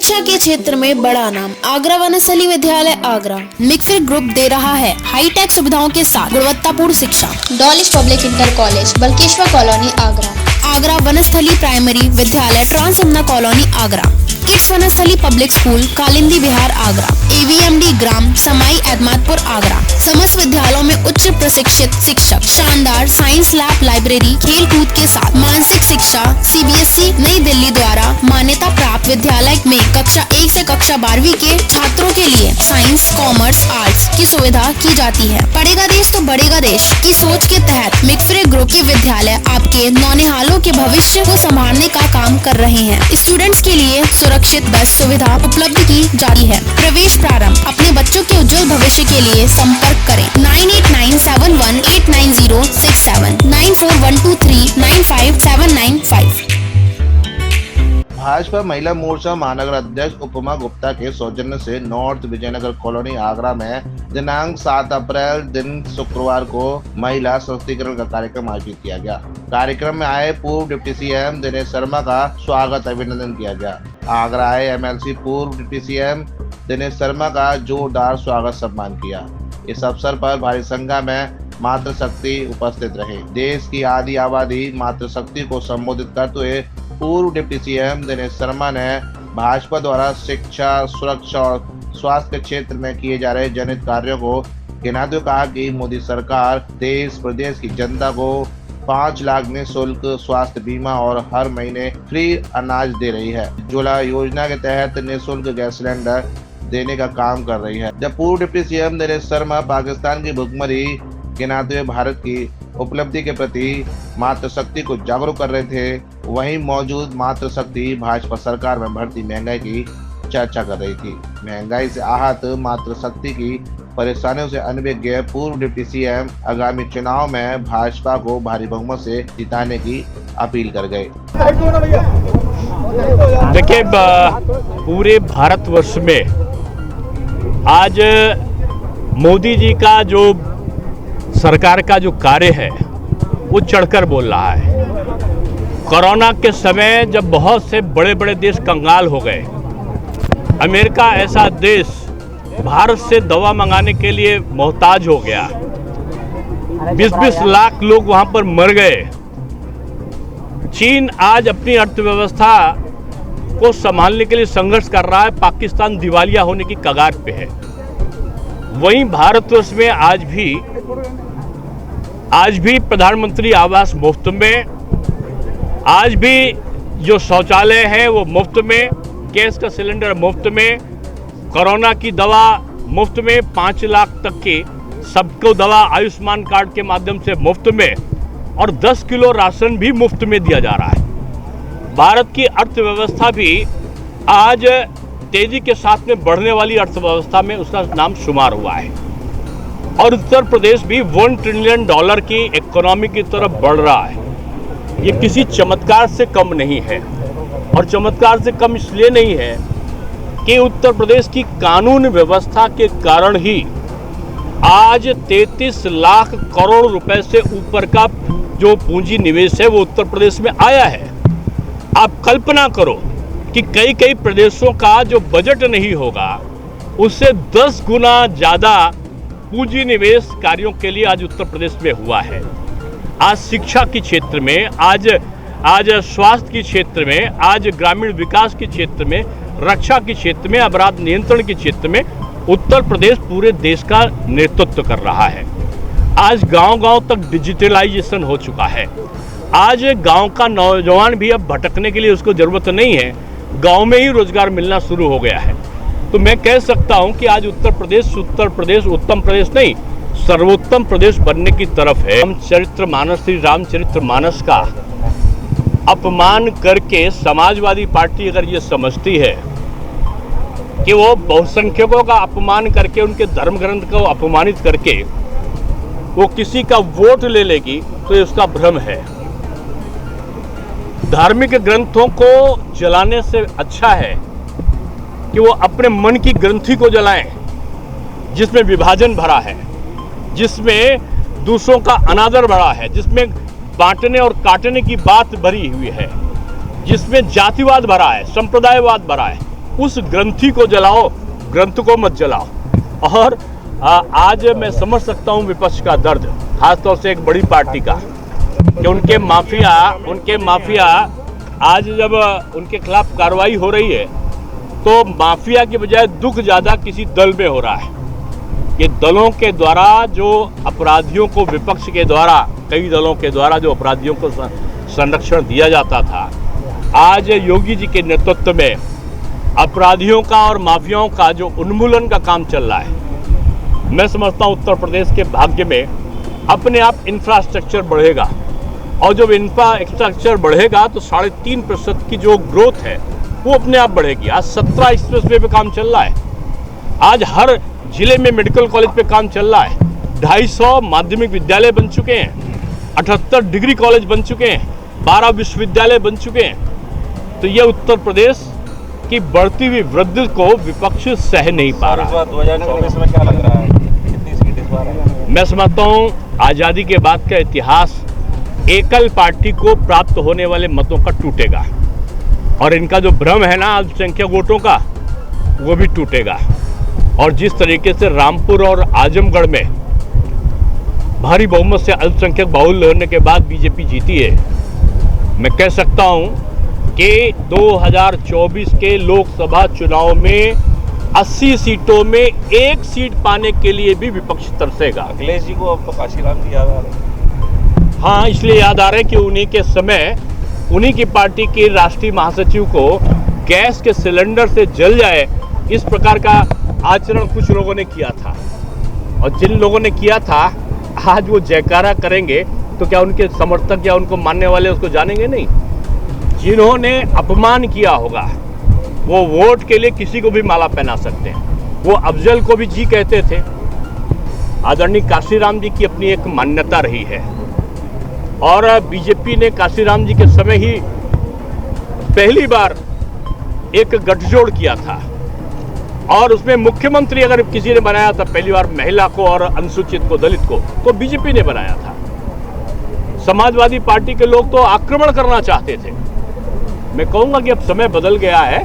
शिक्षा के क्षेत्र में बड़ा नाम आगरा वनस्थली विद्यालय आगरा मिक्फिर ग्रुप दे रहा है हाईटेक सुविधाओं के साथ गुणवत्तापूर्ण शिक्षा। डॉलिश public inter college Balkeshwar colony Agra, Agra Vanasthali primary विद्यालय ट्रांसमना colony Agra, kids Vanasthali public school Kalindi Bihar Agra, AVMD ग्राम समाई एदमादपुर आगरा। समस्त विद्यालयों में उच्च प्रशिक्षित शिक्षक, शानदार साइंस लैब, लाइब्रेरी, खेल कूद के साथ मानसिक शिक्षा CBSE नई दिल्ली द्वारा मान्यता प्राप्त विद्यालय में कक्षा 1 से कक्षा 12वीं के छात्रों के लिए साइंस, कॉमर्स, आर्ट्स की सुविधा की जाती है। पढ़ेगा देश तो बढ़ेगा देश की सोच के तहत मिक्फिर ग्रुप के विद्यालय आपके नौनिहालों के भविष्य को संभालने का काम कर रहे हैं। स्टूडेंट्स के लिए सुरक्षित बस सुविधा उपलब्ध की जाती है। प्रवेश प्रारंभ। अपने बच्चों के उज्जवल भविष्य के लिए संपर्क करें 9897189067 9412395795। भाजपा महिला मोर्चा महानगर अध्यक्ष उपमा गुप्ता के सौजन्य से नॉर्थ विजयनगर कॉलोनी आगरा में दिनांक 7 अप्रैल दिन शुक्रवार को महिला सशक्तिकरण का कार्यक्रम आयोजित किया गया। कार्यक्रम में आए पूर्व डिप्टी CM दिनेश शर्मा का स्वागत अभिनंदन किया गया। आगरा आए MLC पूर्व डिप्टी CM दिनेश शर्मा का जोरदार स्वागत सम्मान किया। इस अवसर पर भारी संख्या में मातृशक्ति उपस्थित रहे। देश की आधी आबादी मातृशक्ति को संबोधित करते हुए पूर्व डिप्टी CM दिनेश शर्मा ने भाजपा द्वारा शिक्षा, सुरक्षा और स्वास्थ्य के क्षेत्र में किए जा रहे जनहित कार्यों को गिनाते हुए कहा कि मोदी सरकार देश प्रदेश की जनता को 5 लाख निःशुल्क स्वास्थ्य बीमा और हर महीने फ्री अनाज दे रही है। उज्ज्वला योजना के तहत निःशुल्क गैस सिलेंडर देने का काम कर रही है। जब पूर्व डिप्टी CM दिनेश शर्मा पाकिस्तान की भुखमरी गिनाते हुए भारत की उपलब्धि के प्रति मातृशक्ति को जागरूक कर रहे थे, वहीं मौजूद मातृशक्ति भाजपा सरकार में बढ़ती महंगाई की चर्चा कर रही थी। महंगाई से आहत मातृशक्ति की परेशानियों से अनभिज्ञ पूर्व डिप्टी CM आगामी चुनाव में भाजपा को भारी बहुमत से जिताने की अपील कर गए। देखिए, पूरे भारतवर्ष में आज मोदी जी का जो सरकार का जो कार्य है वो चढ़कर बोल रहा है। कोरोना के समय जब बहुत से बड़े बड़े देश कंगाल हो गए, अमेरिका ऐसा देश भारत से दवा मंगाने के लिए मोहताज हो गया, 20-20 लाख लोग वहां पर मर गए। चीन आज अपनी अर्थव्यवस्था को संभालने के लिए संघर्ष कर रहा है, पाकिस्तान दिवालिया होने की कगार पे है। वहीं भारतवर्ष में आज भी प्रधानमंत्री आवास मुफ्त में, आज भी जो शौचालय है वो मुफ्त में, गैस का सिलेंडर मुफ्त में, कोरोना की दवा मुफ्त में, 5 लाख तक की सबको दवा आयुष्मान कार्ड के माध्यम से मुफ्त में, और 10 किलो राशन भी मुफ्त में दिया जा रहा है। भारत की अर्थव्यवस्था भी आज तेजी के साथ में बढ़ने वाली अर्थव्यवस्था में उसका नाम शुमार हुआ है, और उत्तर प्रदेश भी $1 ट्रिलियन की इकोनॉमी की तरफ बढ़ रहा है। ये किसी चमत्कार से कम नहीं है, और चमत्कार से कम इसलिए नहीं है कि उत्तर प्रदेश की कानून व्यवस्था के कारण ही आज 33 लाख करोड़ रुपए से ऊपर का जो पूंजी निवेश है वो उत्तर प्रदेश में आया है। आप कल्पना करो कि कई प्रदेशों का जो बजट नहीं होगा उससे 10 गुना ज़्यादा पूंजी निवेश कार्यों के लिए आज उत्तर प्रदेश में हुआ है। आज शिक्षा के क्षेत्र में, आज स्वास्थ्य के क्षेत्र में, आज ग्रामीण विकास के क्षेत्र में, रक्षा के क्षेत्र में, अपराध नियंत्रण के क्षेत्र में उत्तर प्रदेश पूरे देश का नेतृत्व कर रहा है। आज गांव-गांव तक डिजिटलाइजेशन हो चुका है। आज गांव का नौजवान भी अब भटकने के लिए उसको ज़रूरत नहीं है, गांव में ही रोजगार मिलना शुरू हो गया है। तो मैं कह सकता हूं कि आज उत्तर प्रदेश उत्तम प्रदेश नहीं, सर्वोत्तम प्रदेश बनने की तरफ है। श्री रामचरित्र मानस का अपमान करके समाजवादी पार्टी अगर ये समझती है कि वो बहुसंख्यकों का अपमान करके, उनके धर्म ग्रंथ को अपमानित करके वो किसी का वोट ले लेगी, तो ये उसका भ्रम है। धार्मिक ग्रंथों को जलाने से अच्छा है कि वो अपने मन की ग्रंथि को जलाएं, जिसमें विभाजन भरा है, जिसमें दूसरों का अनादर भरा है, जिसमें बांटने और काटने की बात भरी हुई है, जिसमें जातिवाद भरा है, संप्रदायवाद भरा है। उस ग्रंथि को जलाओ, ग्रंथ को मत जलाओ। और आज मैं समझ सकता हूँ विपक्ष का दर्द, खासतौर से एक बड़ी पार्टी का, कि उनके माफिया आज जब उनके खिलाफ कार्रवाई हो रही है तो माफिया की बजाय दुख ज़्यादा किसी दल में हो रहा है। ये दलों के द्वारा जो अपराधियों को, विपक्ष के द्वारा, कई दलों के द्वारा जो अपराधियों को संरक्षण दिया जाता था, आज योगी जी के नेतृत्व में अपराधियों का और माफियाओं का जो उन्मूलन का काम चल रहा है। मैं समझता हूँ उत्तर प्रदेश के भाग्य में अपने आप इंफ्रास्ट्रक्चर बढ़ेगा, और जब इंफ्रास्ट्रक्चर बढ़ेगा तो 3.5% की जो ग्रोथ है वो अपने आप बढ़ेगी। आज 17 एक्सप्रेसवे पे काम चल रहा है, आज हर जिले में मेडिकल कॉलेज पे काम चल रहा है, 250 माध्यमिक विद्यालय बन चुके हैं, 78 डिग्री कॉलेज बन चुके हैं, 12 विश्वविद्यालय बन चुके हैं। तो ये उत्तर प्रदेश की बढ़ती हुई वृद्धि को विपक्ष सह नहीं पा रहा। 2024 में क्या लग रहा है, कितनी सीट इस बार है? मैं समझता हूँ आज़ादी के बाद का इतिहास एकल पार्टी को प्राप्त होने वाले मतों का टूटेगा, और इनका जो भ्रम है ना अल्पसंख्यक वोटों का, वो भी टूटेगा। और जिस तरीके से रामपुर और आजमगढ़ में भारी बहुमत से अल्पसंख्यक बाहुल्य होने के बाद बीजेपी जीती है, मैं कह सकता हूं कि 2024 के लोकसभा चुनाव में 80 सीटों में 1 सीट पाने के लिए भी विपक्ष तरसेगा। अखिलेश जी को अब तो काशीराम जी याद आ रहे हैं। हाँ, इसलिए याद आ रहा है कि उन्हीं के समय उन्हीं की पार्टी के राष्ट्रीय महासचिव को गैस के सिलेंडर से जल जाए, इस प्रकार का आचरण कुछ लोगों ने किया था। और जिन लोगों ने किया था आज वो जयकारा करेंगे तो क्या उनके समर्थक या उनको मानने वाले उसको जानेंगे नहीं? जिन्होंने अपमान किया होगा वो वोट के लिए किसी को भी माला पहना सकते हैं। वो अफजल को भी जी कहते थे। आदरणीय काशीराम जी की अपनी एक मान्यता रही है, और बीजेपी ने काशीराम जी के समय ही पहली बार एक गठजोड़ किया था, और उसमें मुख्यमंत्री अगर किसी ने बनाया था पहली बार महिला को और अनुसूचित को, दलित को, तो बीजेपी ने बनाया था। समाजवादी पार्टी के लोग तो आक्रमण करना चाहते थे। मैं कहूंगा कि अब समय बदल गया है,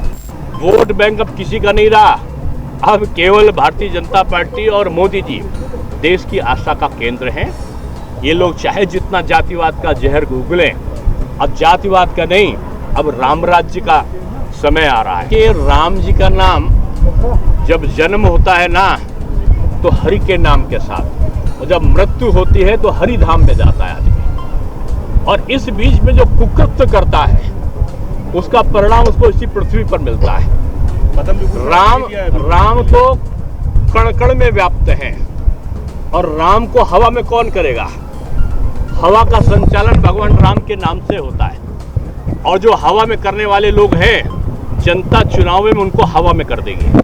वोट बैंक अब किसी का नहीं रहा, अब केवल भारतीय जनता पार्टी और मोदी जी देश की आशा का केंद्र हैं। ये लोग चाहे जितना जातिवाद का जहर उगलें, अब जातिवाद का नहीं, अब राम राज्य का समय आ रहा है कि राम जी का नाम जब जन्म होता है ना तो हरि के नाम के साथ, और जब मृत्यु होती है तो हरि धाम में जाता है आदमी। और इस बीच में जो कुकृत्य करता है उसका परिणाम उसको इसी पृथ्वी पर मिलता है। राम तो कण कण में व्याप्त है, और राम को हवा में कौन करेगा? हवा का संचालन भगवान राम के नाम से होता है, और जो हवा में करने वाले लोग हैं जनता चुनाव में उनको हवा में कर देगी।